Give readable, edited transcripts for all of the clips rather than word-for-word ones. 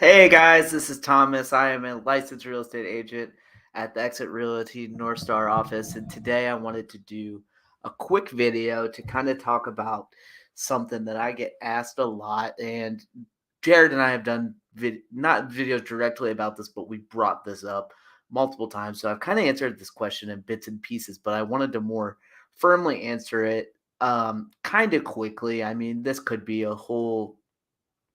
Hey guys, this is Thomas. I am a licensed real estate agent at the Exit Realty North Star office, and today I wanted to do a quick video to kind of talk about something that I get asked a lot. And Jared and I have done not videos directly about this, but we brought this up multiple times. So I've kind of answered this question in bits and pieces, but I wanted to more firmly answer it kind of quickly. I mean, this could be a whole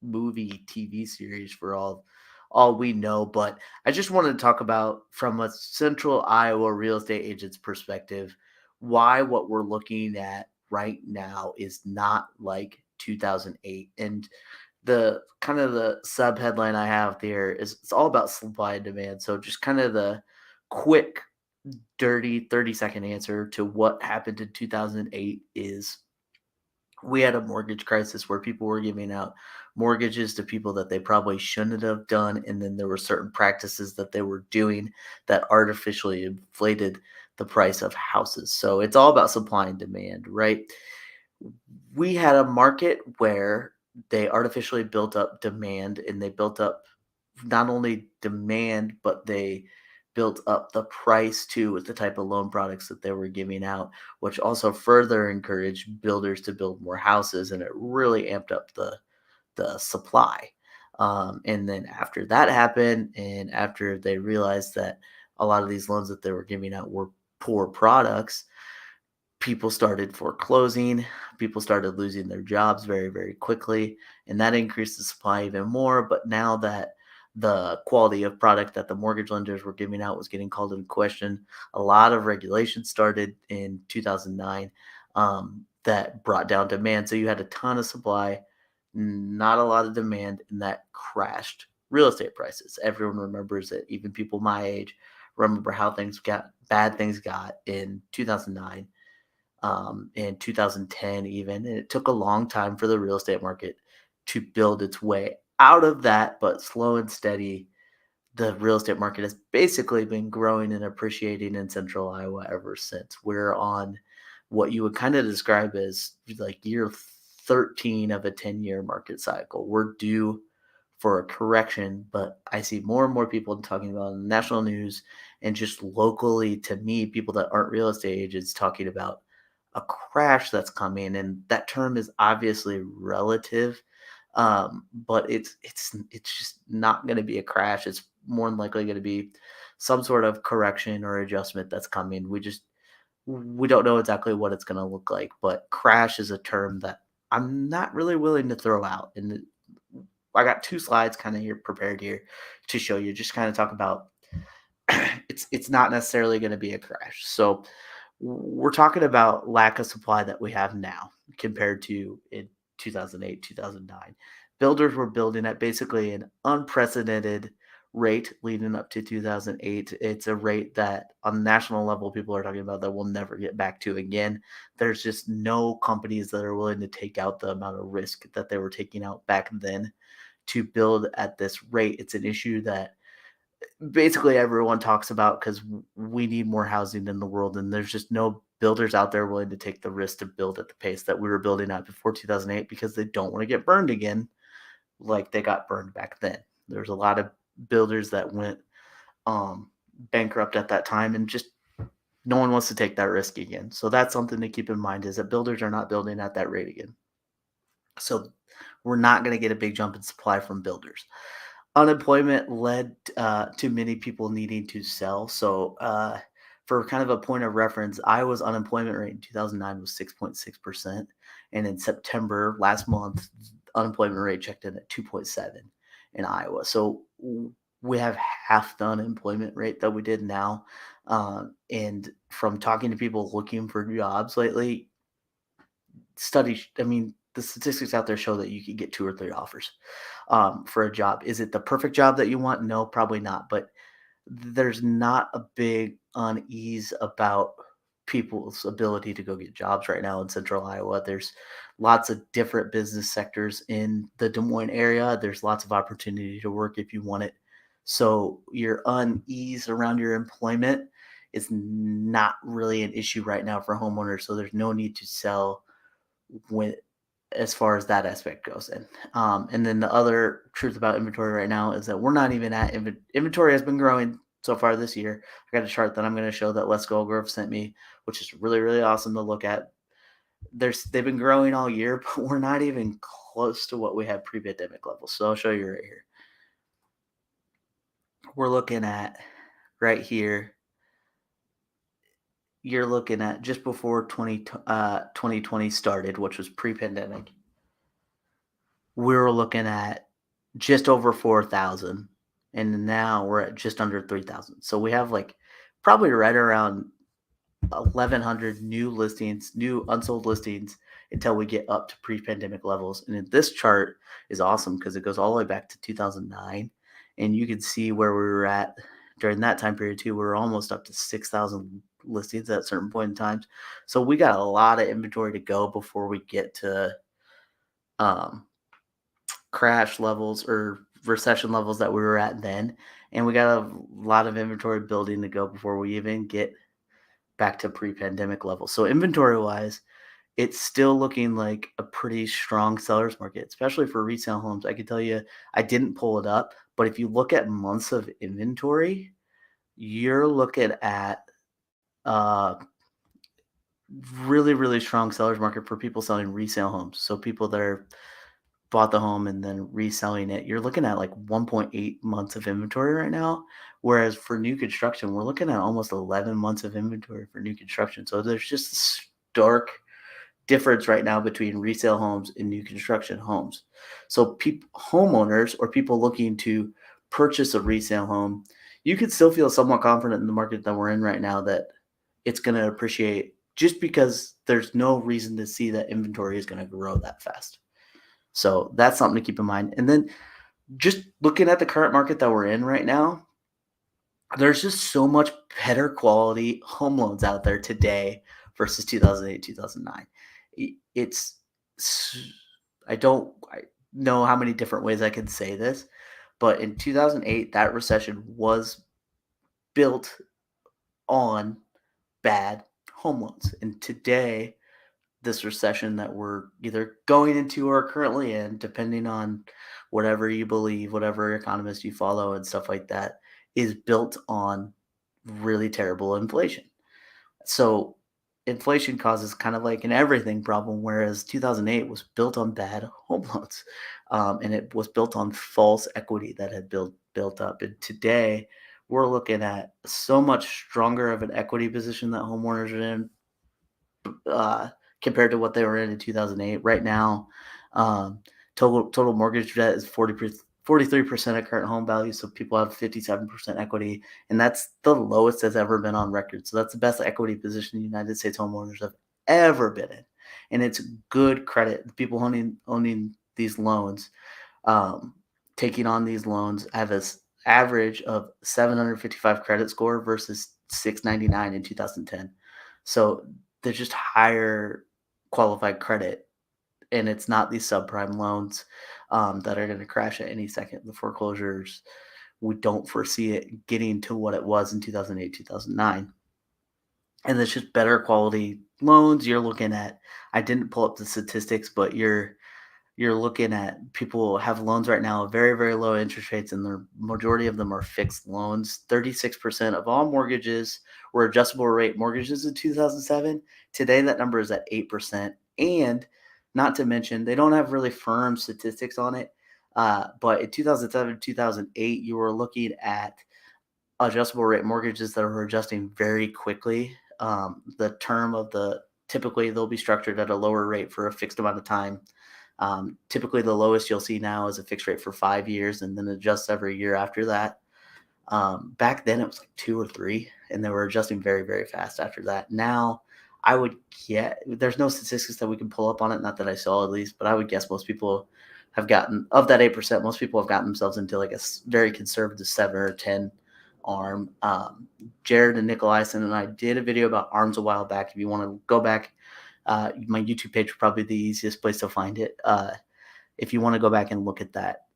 movie TV series for all we know, but I just wanted to talk about from a central Iowa real estate agent's perspective why what we're looking at right now is not like 2008. And the kind of the sub headline I have there is it's all about supply and demand. So just kind of the quick dirty 30-second answer to what happened in 2008 is we had a mortgage crisis where people were giving out mortgages to people that they probably shouldn't have done. And then there were certain practices that they were doing that artificially inflated the price of houses. So it's all about supply and demand, right? We had a market where they artificially built up demand and they built up not only demand, but they built up the price too with the type of loan products that they were giving out, which also further encouraged builders to build more houses, and it really amped up the supply. And then after that happened, and after they realized that a lot of these loans that they were giving out were poor products, people started foreclosing, people started losing their jobs very, very quickly, and that increased the supply even more. But now that the quality of product that the mortgage lenders were giving out was getting called into question, a lot of regulations started in 2009 that brought down demand. So you had a ton of supply, not a lot of demand, and that crashed real estate prices. Everyone remembers it, even people my age remember how bad things got in 2009, in 2010 even, and it took a long time for the real estate market to build its way out of that, but slow and steady, the real estate market has basically been growing and appreciating in central Iowa ever since. We're on what you would kind of describe as like year 13 of a 10-year market cycle. We're due for a correction, but I see more and more people talking about it in the national news and just locally to me, people that aren't real estate agents talking about a crash that's coming. And that term is obviously relative, but it's just not going to be a crash. It's more than likely going to be some sort of correction or adjustment that's coming. We don't know exactly what it's going to look like, but crash is a term that I'm not really willing to throw out. And I got two slides kind of here prepared here to show you, just kind of talk about it's not necessarily going to be a crash. So we're talking about lack of supply that we have now compared to in 2008, 2009. Builders were building at basically an unprecedented rate leading up to 2008. It's a rate that on the national level people are talking about that we'll never get back to again. There's just no companies that are willing to take out the amount of risk that they were taking out back then to build at this rate. It's an issue that basically everyone talks about because we need more housing in the world, and there's just no builders out there willing to take the risk to build at the pace that we were building at before 2008 because they don't want to get burned again like they got burned back then. There's a lot of builders that went bankrupt at that time, and just no one wants to take that risk again. So that's something to keep in mind, is that builders are not building at that rate again. So we're not going to get a big jump in supply from builders. Unemployment led to many people needing to sell. So, for kind of a point of reference, Iowa's unemployment rate in 2009 was 6.6%. And in September last month, unemployment rate checked in at 2.7 in Iowa. So we have half the unemployment rate that we did now. And from talking to people looking for jobs lately, I mean, the statistics out there show that you can get 2 or 3 offers, for a job. Is it the perfect job that you want? No, probably not, but there's not a big unease about people's ability to go get jobs right now in central Iowa. There's lots of different business sectors in the Des Moines area. There's lots of opportunity to work if you want it. So your unease around your employment is not really an issue right now for homeowners, so there's no need to sell when as far as that aspect goes. And then the other truth about inventory right now is that we're not even at inventory has been growing so far this year. I got a chart that I'm going to show that Let's Go Growth sent me, which is really, really awesome to look at. They've been growing all year, but we're not even close to what we had pre-pandemic levels. So I'll show you right here. We're looking at right here. You're looking at just before 2020 started, which was pre-pandemic. We were looking at just over 4,000, and now we're at just under 3,000. So we have like probably right around 1,100 new listings, new unsold listings until we get up to pre-pandemic levels. And this chart is awesome because it goes all the way back to 2009, and you can see where we were at during that time period too. We were almost up to 6,000 listings at certain point in times. So we got a lot of inventory to go before we get to crash levels or recession levels that we were at then. And we got a lot of inventory building to go before we even get back to pre-pandemic levels. So inventory wise, it's still looking like a pretty strong seller's market, especially for resale homes. I can tell you, I didn't pull it up, but if you look at months of inventory, you're looking at really, really strong seller's market for people selling resale homes. So people that are bought the home and then reselling it, you're looking at like 1.8 months of inventory right now. Whereas for new construction, we're looking at almost 11 months of inventory for new construction. So there's just a stark difference right now between resale homes and new construction homes. So homeowners or people looking to purchase a resale home, you could still feel somewhat confident in the market that we're in right now that it's going to appreciate just because there's no reason to see that inventory is going to grow that fast. So that's something to keep in mind. And then just looking at the current market that we're in right now, there's just so much better quality home loans out there today versus 2008, 2009. I don't know how many different ways I can say this, but in 2008, that recession was built on bad home loans. And today, this recession that we're either going into or currently in, depending on whatever you believe, whatever economist you follow and stuff like that, is built on really terrible inflation. So inflation causes kind of like an everything problem, whereas 2008 was built on bad home loans. And it was built on false equity that had built up. And today we're looking at so much stronger of an equity position that homeowners are in, compared to what they were in 2008. Right now, total mortgage debt is 43% of current home value. So people have 57% equity, and that's the lowest that's ever been on record. So that's the best equity position the United States homeowners have ever been in, and it's good credit. The people owning these loans, taking on these loans, have an average of 755 credit score versus 699 in 2010. So there's just higher qualified credit, and it's not these subprime loans that are going to crash at any second. The foreclosures, we don't foresee it getting to what it was in 2008, 2009. And it's just better quality loans. You're looking at, I didn't pull up the statistics, but you're looking at people have loans right now, very, very low interest rates, and the majority of them are fixed loans. 36% of all mortgages were adjustable rate mortgages in 2007. Today, that number is at 8%. And not to mention, they don't have really firm statistics on it. But in 2007, 2008, you were looking at adjustable rate mortgages that are adjusting very quickly. The term of typically they'll be structured at a lower rate for a fixed amount of time. Typically, the lowest you'll see now is a fixed rate for 5 years and then adjusts every year after that. Back then, it was like 2 or 3, and they were adjusting very, very fast after that. Now, I would get, there's no statistics that we can pull up on it, not that I saw at least, but I would guess most people have gotten, of that 8%, most people have gotten themselves into like a very conservative 7 or 10 ARM. Jared and Nicolaisen and I did a video about ARMs a while back. If you want to go back, my YouTube page would probably be the easiest place to find it if you want to go back and look at that.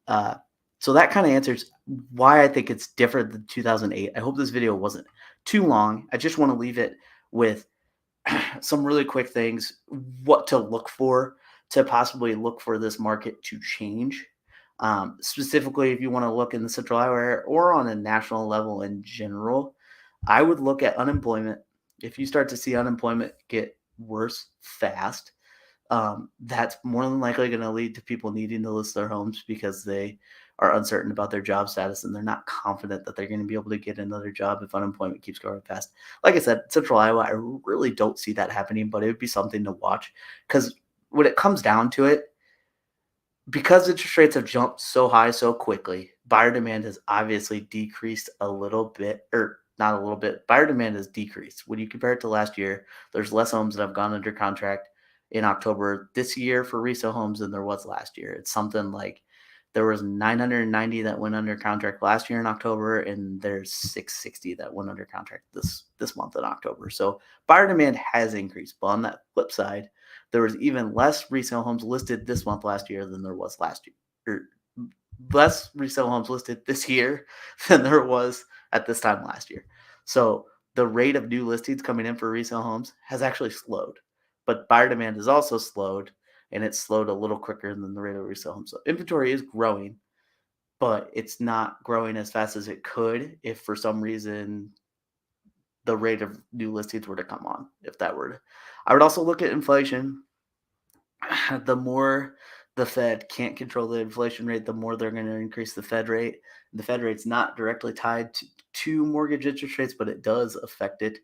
So that kind of answers why I think it's different than 2008. I hope this video wasn't too long. I just want to leave it with some really quick things, what to look for to possibly look for this market to change. Specifically, if you want to look in the Central Iowa area or on a national level in general, I would look at unemployment. If you start to see unemployment get worse fast, that's more than likely going to lead to people needing to list their homes because they are uncertain about their job status and they're not confident that they're going to be able to get another job if unemployment keeps growing fast. Like I said, Central Iowa, I really don't see that happening, but it would be something to watch because when it comes down to it, because interest rates have jumped so high so quickly, buyer demand has obviously decreased a little bit, or not a little bit. Buyer demand has decreased. When you compare it to last year, there's less homes that have gone under contract in October this year for resale homes than there was last year. It's something like there was 990 that went under contract last year in October, and there's 660 that went under contract this month in October. So buyer demand has increased. But on that flip side, there was even less resale homes listed this month last year than there was last year. Or less resale homes listed this year than there was at this time last year. So the rate of new listings coming in for resale homes has actually slowed, but buyer demand has also slowed, and it's slowed a little quicker than the rate of resale homes. So inventory is growing, but it's not growing as fast as it could if for some reason the rate of new listings were to come on. If that were to, I would also look at inflation. The more the Fed can't control the inflation rate, the more they're going to increase the Fed rate. The Fed rate's not directly tied to mortgage interest rates, but it does affect it.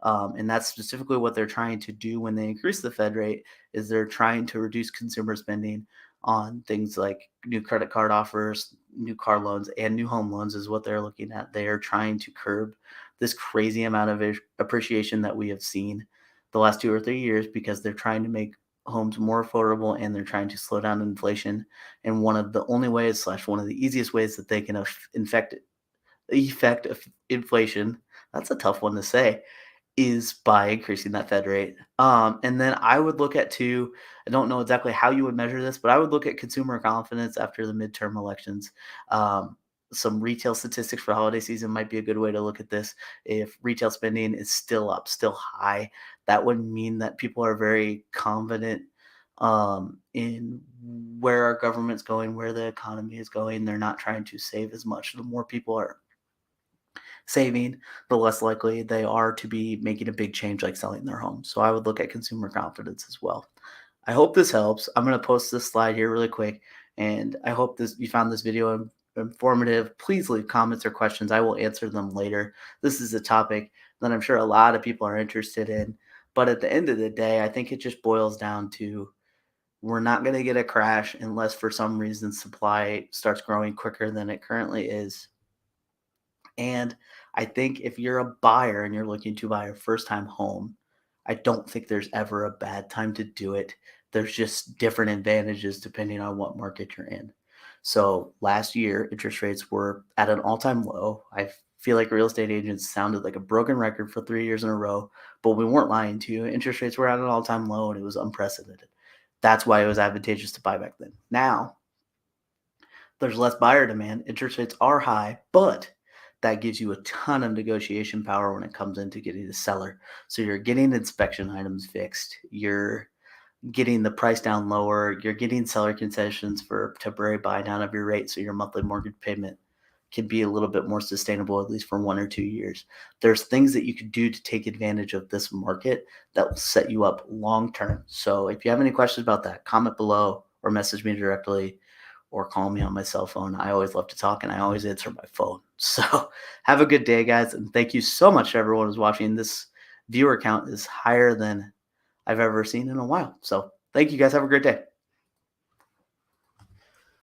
And that's specifically what they're trying to do when they increase the Fed rate is they're trying to reduce consumer spending on things like new credit card offers, new car loans, and new home loans is what they're looking at. They are trying to curb this crazy amount of appreciation that we have seen the last 2 or 3 years because they're trying to make homes more affordable and they're trying to slow down inflation. And one of the only ways, slash, one of the easiest ways that they can effect of inflation, that's a tough one to say, is by increasing that Fed rate. And then I would look at too, I don't know exactly how you would measure this, but I would look at consumer confidence after the midterm elections. Some retail statistics for holiday season might be a good way to look at this. If retail spending is still up, still high, that would mean that people are very confident in where our government's going, where the economy is going. They're not trying to save as much. The more people are saving, the less likely they are to be making a big change like selling their home. So I would look at consumer confidence as well. I hope this helps. I'm going to post this slide here really quick, and I hope this you found this video informative. Please leave comments or questions. I will answer them later. This is a topic that I'm sure a lot of people are interested in, but at the end of the day, I think it just boils down to we're not going to get a crash unless for some reason supply starts growing quicker than it currently is. And I think if you're a buyer and you're looking to buy a first time home, I don't think there's ever a bad time to do it. There's just different advantages depending on what market you're in. So last year, interest rates were at an all time low. I feel like real estate agents sounded like a broken record for 3 years in a row, but we weren't lying to you. Interest rates were at an all time low and it was unprecedented. That's why it was advantageous to buy back then. Now, there's less buyer demand. Interest rates are high, but that gives you a ton of negotiation power when it comes into getting the seller. So you're getting inspection items fixed. You're getting the price down lower. You're getting seller concessions for temporary buy down of your rate. So your monthly mortgage payment can be a little bit more sustainable, at least for 1 or 2 years. There's things that you could do to take advantage of this market that will set you up long term. So if you have any questions about that, comment below or message me directly or call me on my cell phone. I always love to talk and I always answer my phone. So have a good day, guys. And thank you so much to everyone who's watching. This viewer count is higher than I've ever seen in a while. So thank you guys. Have a great day.